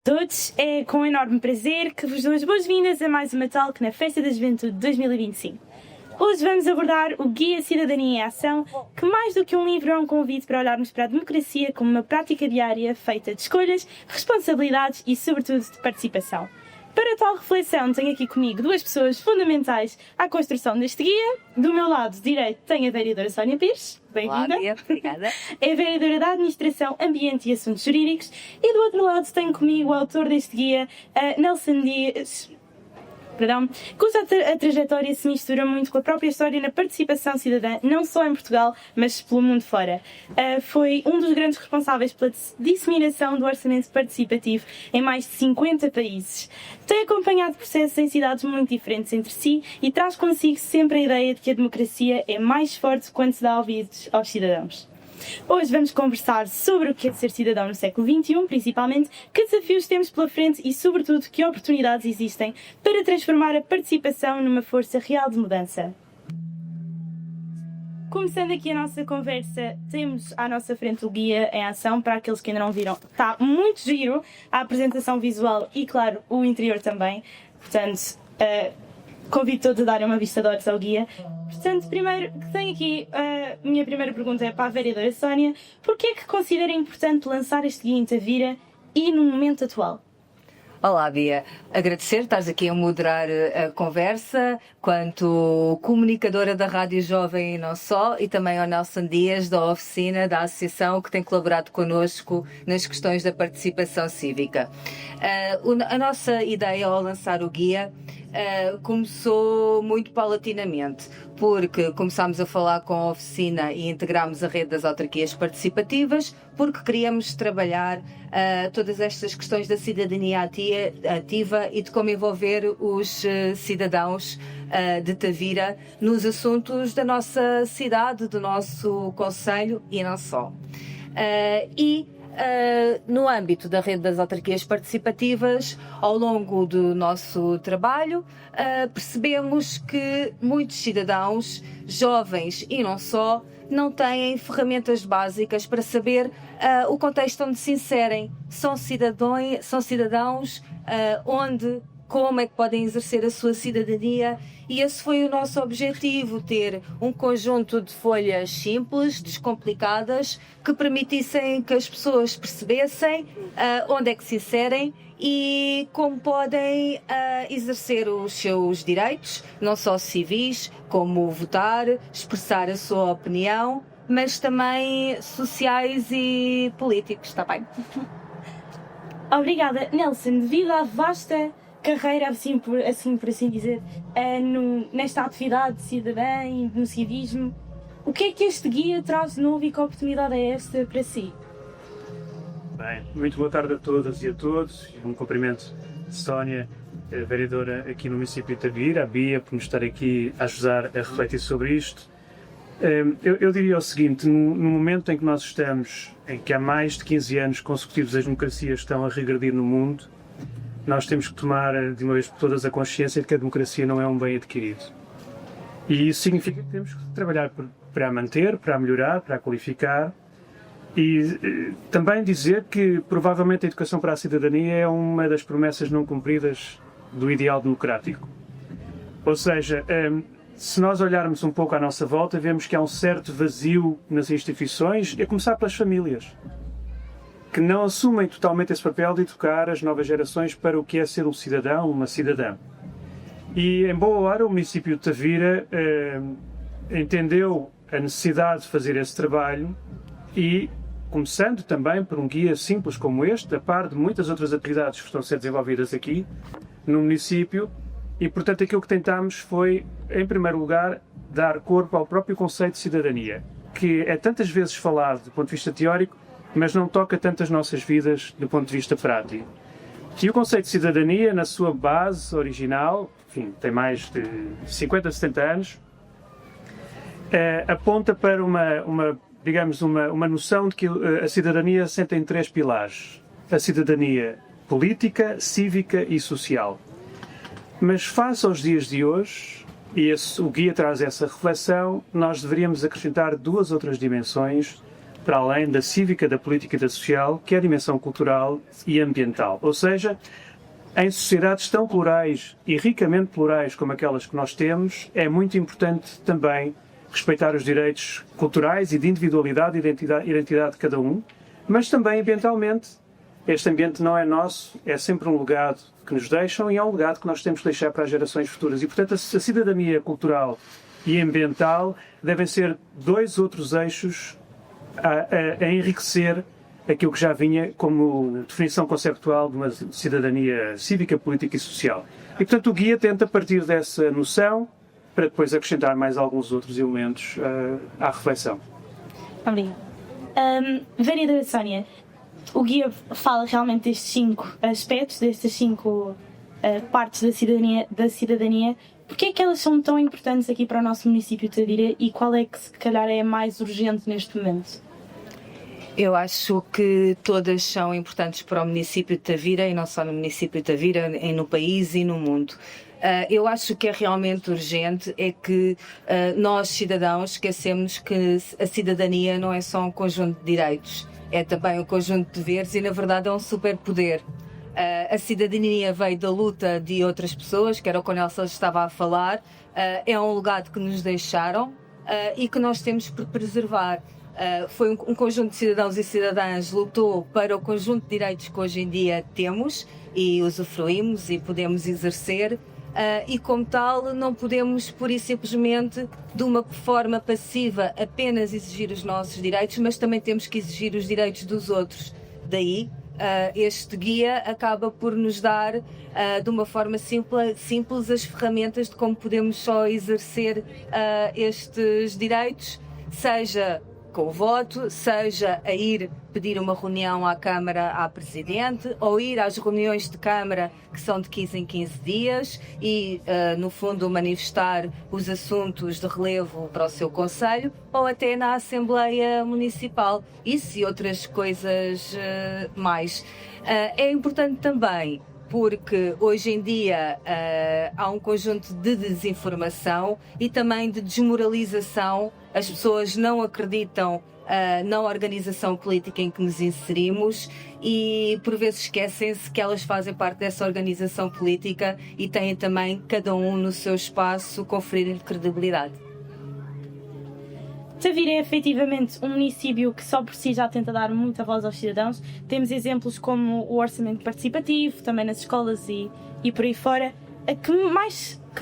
Todos, é com enorme prazer que vos dou as boas-vindas a mais uma Talk na Festa da Juventude 2025. Hoje vamos abordar o Guia Cidadania em Ação, que mais do que um livro é um convite para olharmos para a democracia como uma prática diária feita de escolhas, responsabilidades e, sobretudo, de participação. Para tal reflexão, tenho aqui comigo duas pessoas fundamentais à construção deste guia. Do meu lado direito tenho a vereadora Sónia Pires. Bem-vinda. Olá, obrigada. É a vereadora da Administração, Ambiente e Assuntos Jurídicos. E do outro lado tenho comigo o autor deste guia, Nelson Dias, cuja trajetória se mistura muito com a própria história na participação cidadã, não só em Portugal, mas pelo mundo fora. Foi um dos grandes responsáveis pela disseminação do orçamento participativo em mais de 50 países. Tem acompanhado processos em cidades muito diferentes entre si e traz consigo sempre a ideia de que a democracia é mais forte quando se dá ouvidos aos cidadãos. Hoje vamos conversar sobre o que é ser cidadão no século XXI, principalmente, que desafios temos pela frente e, sobretudo, que oportunidades existem para transformar a participação numa força real de mudança. Começando aqui a nossa conversa, temos à nossa frente o Guia em Ação. Para aqueles que ainda não viram, está muito giro a apresentação visual e, claro, o interior também. Portanto, convido todos a darem uma vista de olhos ao guia. Portanto, primeiro, tenho aqui, a minha primeira pergunta é para a vereadora Sónia. Porquê é que considera importante lançar este guia em Tavira e no momento atual? Olá, Bia. Agradecer, estás aqui a moderar a conversa, quanto comunicadora da Rádio Jovem e não só, e também ao Nelson Dias, da oficina, da associação, que tem colaborado connosco nas questões da participação cívica. A nossa ideia ao lançar o guia começou muito paulatinamente, porque começámos a falar com a oficina e integramos a rede das autarquias participativas, porque queríamos trabalhar todas estas questões da cidadania ativa e de como envolver os cidadãos de Tavira nos assuntos da nossa cidade, do nosso concelho e não só. No âmbito da rede das autarquias participativas, ao longo do nosso trabalho, percebemos que muitos cidadãos, jovens e não só, não têm ferramentas básicas para saber o contexto onde se inserem. São cidadãos como é que podem exercer a sua cidadania, e esse foi o nosso objetivo, ter um conjunto de folhas simples, descomplicadas, que permitissem que as pessoas percebessem onde é que se inserem e como podem exercer os seus direitos, não só civis, como votar, expressar a sua opinião, mas também sociais e políticos, está bem? Obrigada. Nelson, devido à vasta carreira, assim por assim dizer, nesta atividade cidadã e no civismo, o que é que este guia traz de novo e que oportunidade é esta para si? Bem, muito boa tarde a todas e a todos. Um cumprimento de Sónia, a vereadora aqui no município de Tavira, a Bia, por nos estar aqui a ajudar a refletir sobre isto. Eu diria o seguinte: no momento em que nós estamos, em que há mais de 15 anos consecutivos as democracias estão a regredir no mundo, nós temos que tomar de uma vez por todas a consciência de que a democracia não é um bem adquirido. E isso significa que temos que trabalhar para a manter, para a melhorar, para a qualificar, e também dizer que provavelmente a educação para a cidadania é uma das promessas não cumpridas do ideal democrático. Ou seja, se nós olharmos um pouco à nossa volta, vemos que há um certo vazio nas instituições, a começar pelas famílias, que não assumem totalmente esse papel de educar as novas gerações para o que é ser um cidadão, uma cidadã. E, em boa hora, o município de Tavira entendeu a necessidade de fazer esse trabalho e, começando também por um guia simples como este, a par de muitas outras atividades que estão a ser desenvolvidas aqui no município, e, portanto, aquilo que tentámos foi, em primeiro lugar, dar corpo ao próprio conceito de cidadania, que é tantas vezes falado do ponto de vista teórico, mas não toca tanto as nossas vidas do ponto de vista prático. E o conceito de cidadania, na sua base original, enfim, tem mais de 50, 70 anos, aponta para uma noção de que a cidadania assenta em 3 pilares: a cidadania política, cívica e social. Mas face aos dias de hoje, e o guia traz essa reflexão, nós deveríamos acrescentar 2 outras dimensões para além da cívica, da política e da social, que é a dimensão cultural e ambiental. Ou seja, em sociedades tão plurais e ricamente plurais como aquelas que nós temos, é muito importante também respeitar os direitos culturais e de individualidade e identidade de cada um, mas também ambientalmente. Este ambiente não é nosso, é sempre um legado que nos deixam e é um legado que nós temos que deixar para as gerações futuras. E, portanto, a cidadania cultural e ambiental devem ser dois outros eixos a enriquecer aquilo que já vinha como definição conceptual de uma cidadania cívica, política e social. E, portanto, o guia tenta partir dessa noção para depois acrescentar mais alguns outros elementos à reflexão. Obrigada. Vereadora Sónia, o guia fala realmente destes 5 aspectos, destas 5 partes da cidadania. Porquê é que elas são tão importantes aqui para o nosso município de Tavira e qual é que se calhar é a mais urgente neste momento? Eu acho que todas são importantes para o município de Tavira e não só no município de Tavira, no país e no mundo. Eu acho que é realmente urgente é que nós, cidadãos, esquecemos que a cidadania não é só um conjunto de direitos, é também um conjunto de deveres e, na verdade, é um superpoder. A cidadania veio da luta de outras pessoas, que era o que o Nelson estava a falar, é um legado que nos deixaram e que nós temos por preservar. Foi um conjunto de cidadãos e cidadãs lutou para o conjunto de direitos que hoje em dia temos e usufruímos e podemos exercer. E como tal não podemos pura e simplesmente de uma forma passiva apenas exigir os nossos direitos, mas também temos que exigir os direitos dos outros. Daí este guia acaba por nos dar de uma forma simples as ferramentas de como podemos só exercer estes direitos, seja com o voto, seja a ir pedir uma reunião à Câmara à Presidente ou ir às reuniões de Câmara que são de 15 em 15 dias e, no fundo, manifestar os assuntos de relevo para o seu Conselho ou até na Assembleia Municipal. Isso e outras coisas mais. É importante também porque hoje em dia há um conjunto de desinformação e também de desmoralização. As pessoas não acreditam na organização política em que nos inserimos e por vezes esquecem-se que elas fazem parte dessa organização política e têm também, cada um no seu espaço, conferir credibilidade. Tavira é efetivamente um município que só por si já tenta dar muita voz aos cidadãos. Temos exemplos como o orçamento participativo, também nas escolas e por aí fora. Que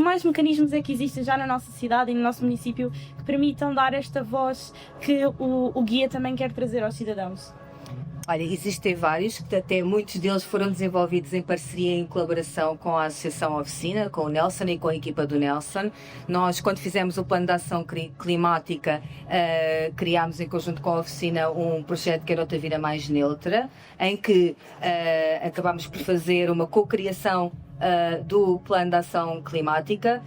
mais mecanismos é que existem já na nossa cidade e no nosso município que permitam dar esta voz que o guia também quer trazer aos cidadãos? Olha, existem vários, que até muitos deles foram desenvolvidos em parceria e em colaboração com a Associação Oficina, com o Nelson e com a equipa do Nelson. Nós, quando fizemos o Plano de Ação Climática, criámos em conjunto com a Oficina um projeto que era o Tavira Mais Neutra, em que acabámos por fazer uma co-criação do Plano de Ação Climática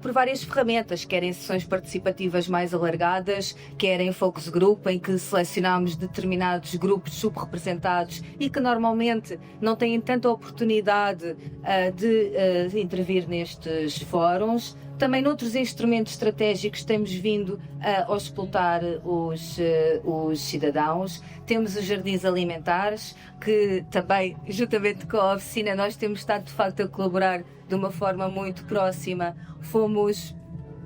por várias ferramentas, querem sessões participativas mais alargadas, querem focus group, em que selecionamos determinados grupos subrepresentados e que normalmente não têm tanta oportunidade de intervir nestes fóruns. Também noutros instrumentos estratégicos temos vindo a auscultar os cidadãos. Temos os jardins alimentares, que também, juntamente com a oficina, nós temos estado de facto a colaborar de uma forma muito próxima. Fomos,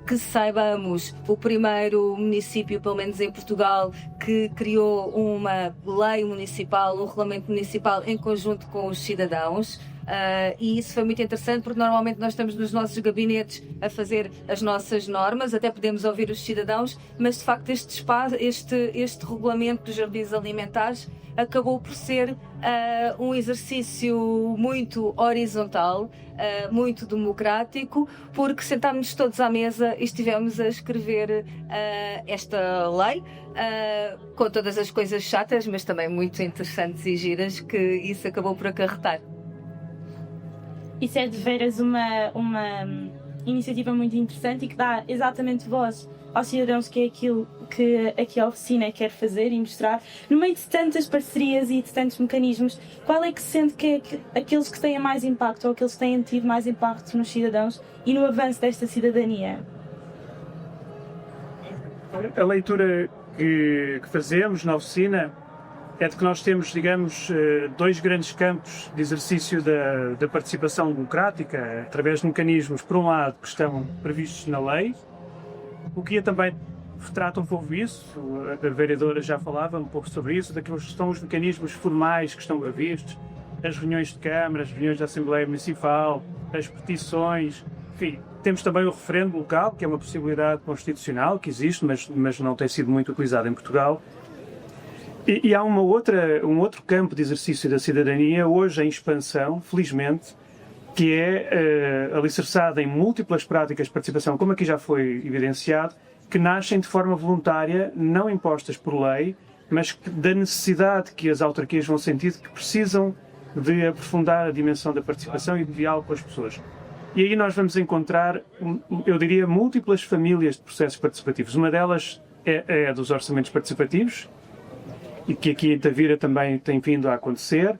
que saibamos, o primeiro município, pelo menos em Portugal, que criou uma lei municipal, um regulamento municipal em conjunto com os cidadãos. E isso foi muito interessante porque normalmente nós estamos nos nossos gabinetes a fazer as nossas normas, até podemos ouvir os cidadãos, mas de facto este regulamento dos jardins alimentares acabou por ser um exercício muito horizontal, muito democrático, porque sentámos-nos todos à mesa e estivemos a escrever esta lei, com todas as coisas chatas, mas também muito interessantes e giras que isso acabou por acarretar. Isso é de veras uma iniciativa muito interessante e que dá exatamente voz aos cidadãos, que é aquilo que aqui a oficina quer fazer e mostrar. No meio de tantas parcerias e de tantos mecanismos, qual é que se sente que é aqueles que têm mais impacto ou aqueles que têm tido mais impacto nos cidadãos e no avanço desta cidadania? A leitura que fazemos na oficina é de que nós temos, digamos, dois grandes campos de exercício da participação democrática, através de mecanismos, por um lado, que estão previstos na lei. O guia também retrata um pouco isso, a vereadora já falava um pouco sobre isso, daqueles que são os mecanismos formais que estão previstos, as reuniões de Câmara, as reuniões da Assembleia Municipal, as petições, enfim. Temos também o referendo local, que é uma possibilidade constitucional que existe, mas não tem sido muito utilizada em Portugal. E há um outro campo de exercício da cidadania, hoje em expansão, felizmente, que é alicerçada em múltiplas práticas de participação, como aqui já foi evidenciado, que nascem de forma voluntária, não impostas por lei, mas da necessidade que as autarquias vão sentir que precisam de aprofundar a dimensão da participação e de diálogo com as pessoas. E aí nós vamos encontrar, eu diria, múltiplas famílias de processos participativos. Uma delas é a dos orçamentos participativos, e que aqui em Tavira também tem vindo a acontecer.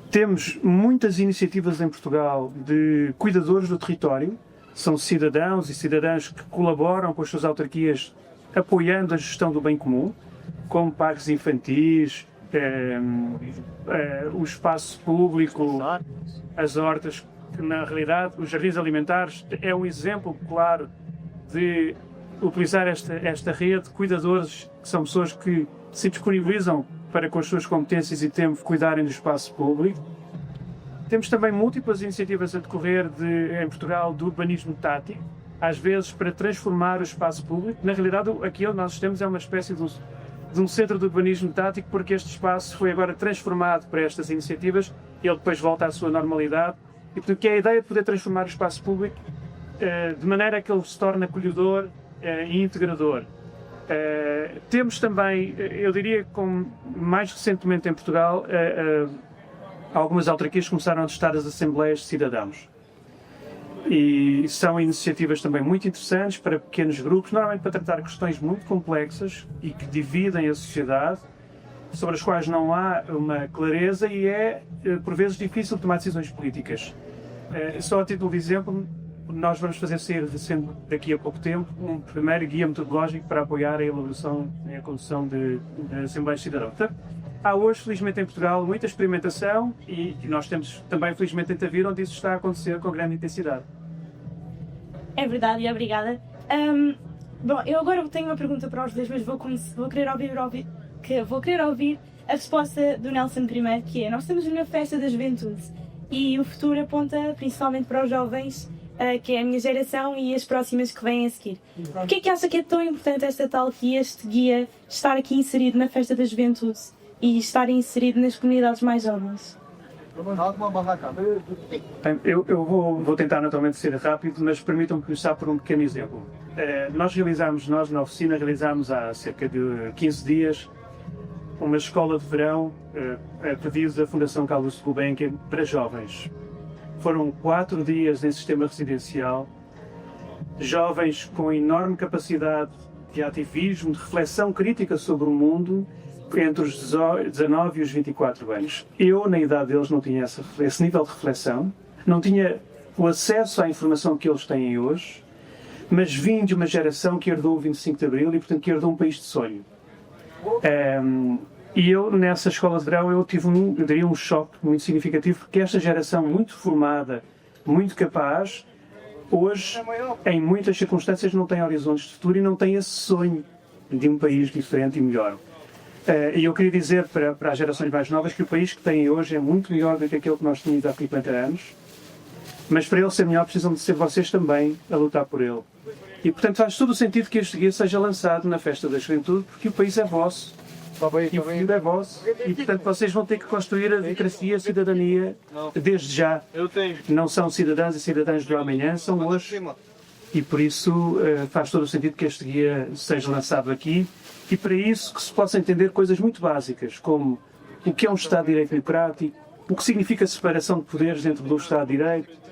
Temos muitas iniciativas em Portugal de cuidadores do território, são cidadãos e cidadãs que colaboram com as suas autarquias apoiando a gestão do bem comum, como parques infantis, o espaço público, as hortas, que na realidade os jardins alimentares é um exemplo claro de utilizar esta rede de cuidadores, que são pessoas que se disponibilizam para, com as suas competências e tempo, cuidarem do espaço público. Temos também múltiplas iniciativas a decorrer em Portugal do urbanismo tático, às vezes para transformar o espaço público. Na realidade, aqui onde nós temos é uma espécie de um centro de urbanismo tático, porque este espaço foi agora transformado para estas iniciativas e ele depois volta à sua normalidade. E, portanto, que é a ideia de poder transformar o espaço público de maneira que ele se torne acolhedor e integrador. Temos também, eu diria, mais recentemente em Portugal, algumas autarquias começaram a testar as assembleias de cidadãos. E são iniciativas também muito interessantes para pequenos grupos, normalmente para tratar questões muito complexas e que dividem a sociedade, sobre as quais não há uma clareza e é, por vezes, difícil tomar decisões políticas. Só a título de exemplo, nós vamos fazer sair, daqui a pouco tempo, um primeiro guia metodológico para apoiar a elaboração e a condução de Assembleias de Cidadãos. Portanto, há hoje, felizmente, em Portugal, muita experimentação e nós temos também, felizmente, em Tavira, onde isso está a acontecer com grande intensidade. É verdade, e obrigada. Bom, eu agora tenho uma pergunta para os dois, mas vou querer ouvir a resposta do Nelson primeiro, que é: nós estamos numa festa da juventude e o futuro aponta principalmente para os jovens, que é a minha geração e as próximas que vêm a seguir. Por que é que acha que é tão importante esta tal que este guia estar aqui inserido na festa da juventude e estar inserido nas comunidades mais jovens? Eu vou tentar naturalmente ser rápido, mas permitam-me começar por um pequeno exemplo. Nós na oficina realizámos há cerca de 15 dias uma escola de verão a pedido da Fundação Carlos Gulbenkian para jovens. Foram 4 dias em sistema residencial, jovens com enorme capacidade de ativismo, de reflexão crítica sobre o mundo, entre os 19 e os 24 anos. Eu, na idade deles, não tinha esse nível de reflexão, não tinha o acesso à informação que eles têm hoje, mas vim de uma geração que herdou o 25 de Abril e, portanto, que herdou um país de sonho. E eu, nessa escola de verão, eu tive eu diria um choque muito significativo, porque esta geração muito formada, muito capaz, hoje, em muitas circunstâncias, não tem horizontes de futuro e não tem esse sonho de um país diferente e melhor. E eu queria dizer para as gerações mais novas que o país que têm hoje é muito melhor do que aquele que nós tínhamos há 50 anos, mas para ele ser melhor precisam de ser vocês também a lutar por ele. E, portanto, faz todo o sentido que este guia seja lançado na Festa da Juventude, porque o país é vosso. E o futuro é vosso. E, portanto, vocês vão ter que construir a democracia, a cidadania, desde já. Não são cidadãos e cidadãs do amanhã, são hoje. E, por isso, faz todo o sentido que este guia seja lançado aqui. E, para isso, que se possa entender coisas muito básicas, como o que é um Estado de Direito democrático, o que significa a separação de poderes dentro do Estado de Direito,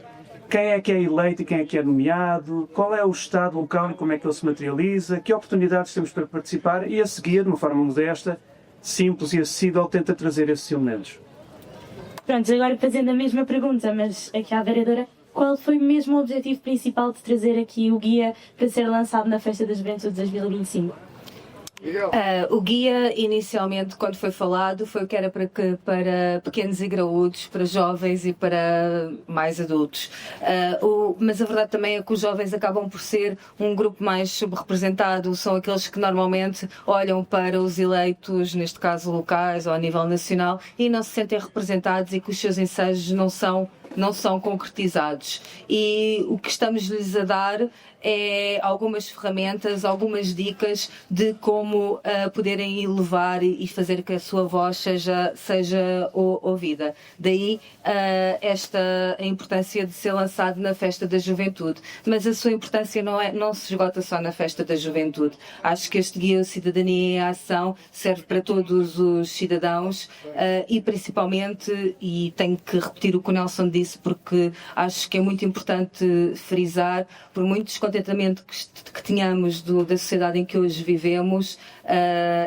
quem é que é eleito e quem é que é nomeado, qual é o Estado local e como é que ele se materializa, que oportunidades temos para participar, e a seguir, de uma forma modesta, simples e acessível, tenta trazer esses elementos. Pronto, agora fazendo a mesma pergunta, mas aqui à vereadora, qual foi mesmo o objetivo principal de trazer aqui o guia para ser lançado na Festa da Juventude 2025? O guia, inicialmente, quando foi falado, foi o que era para pequenos e graúdos, para jovens e para mais adultos. Mas a verdade também é que os jovens acabam por ser um grupo mais subrepresentado, são aqueles que normalmente olham para os eleitos, neste caso locais ou a nível nacional, e não se sentem representados e que os seus ensejos não são concretizados. E o que estamos-lhes a dar é algumas ferramentas, algumas dicas de como poderem elevar e fazer que a sua voz seja ouvida. Daí a importância de ser lançado na Festa da Juventude. Mas a sua importância não se esgota só na Festa da Juventude. Acho que este Guia Cidadania em Ação serve para todos os cidadãos e principalmente, e tenho que repetir o que o Nelson disse, porque acho que é muito importante frisar, por muito descontentamento que tenhamos da sociedade em que hoje vivemos,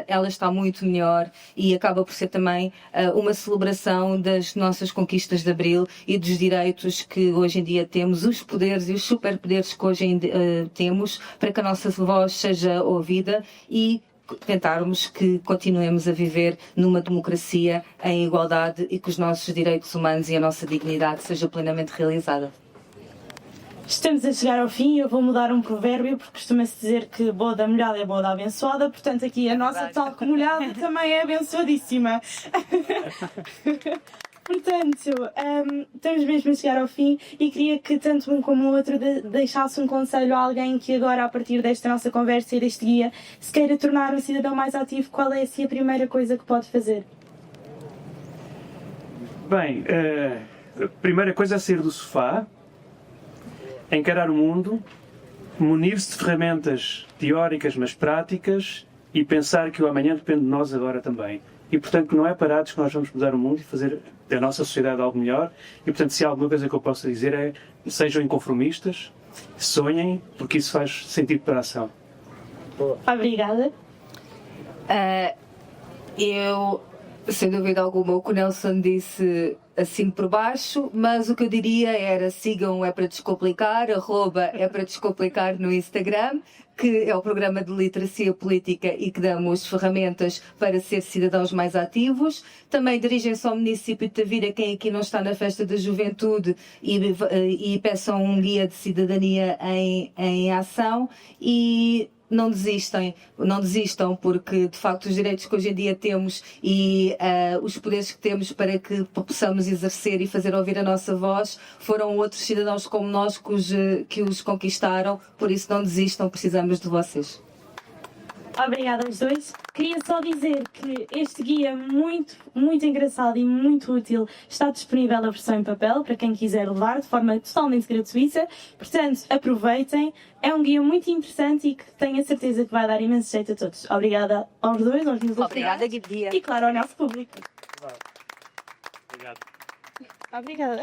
ela está muito melhor e acaba por ser também uma celebração das nossas conquistas de Abril e dos direitos que hoje em dia temos, os poderes e os superpoderes que hoje em dia temos, para que a nossa voz seja ouvida e tentarmos que continuemos a viver numa democracia em igualdade e que os nossos direitos humanos e a nossa dignidade seja plenamente realizada. Estamos a chegar ao fim e eu vou mudar um provérbio, porque costuma-se dizer que boda molhada é boda abençoada, portanto aqui a nossa talco molhada também é abençoadíssima. Portanto, estamos mesmo a chegar ao fim e queria que tanto um como o outro deixasse um conselho a alguém que agora, a partir desta nossa conversa e deste guia, se queira tornar um cidadão mais ativo. Qual é assim a primeira coisa que pode fazer? Bem, a primeira coisa é sair do sofá, encarar o mundo, munir-se de ferramentas teóricas mas práticas e pensar que o amanhã depende de nós agora também. E portanto não é parados que nós vamos mudar o mundo e fazer da nossa sociedade algo melhor. E portanto, se há alguma coisa que eu possa dizer é: sejam inconformistas, sonhem, porque isso faz sentido para a ação. Obrigada. Eu, sem dúvida alguma, o que o Nelson disse assim por baixo, mas o que eu diria era: sigam É Para Descomplicar, @é-para-descomplicar no Instagram, que é o programa de literacia política e que damos ferramentas para ser cidadãos mais ativos. Também dirigem-se ao município de Tavira, quem aqui não está na Festa da Juventude, e peçam um guia de cidadania em ação. E não desistam, porque de facto os direitos que hoje em dia temos e os poderes que temos para que possamos exercer e fazer ouvir a nossa voz foram outros cidadãos como nós que os conquistaram. Por isso não desistam, precisamos de vocês. Obrigada aos dois. Queria só dizer que este guia muito, muito engraçado e muito útil está disponível a versão em papel para quem quiser levar de forma totalmente gratuita. Portanto, aproveitem. É um guia muito interessante e que tenho a certeza que vai dar imenso jeito a todos. Obrigada aos dois, aos meus Obrigada, Guia. E claro, ao nosso público. Obrigado. Obrigada.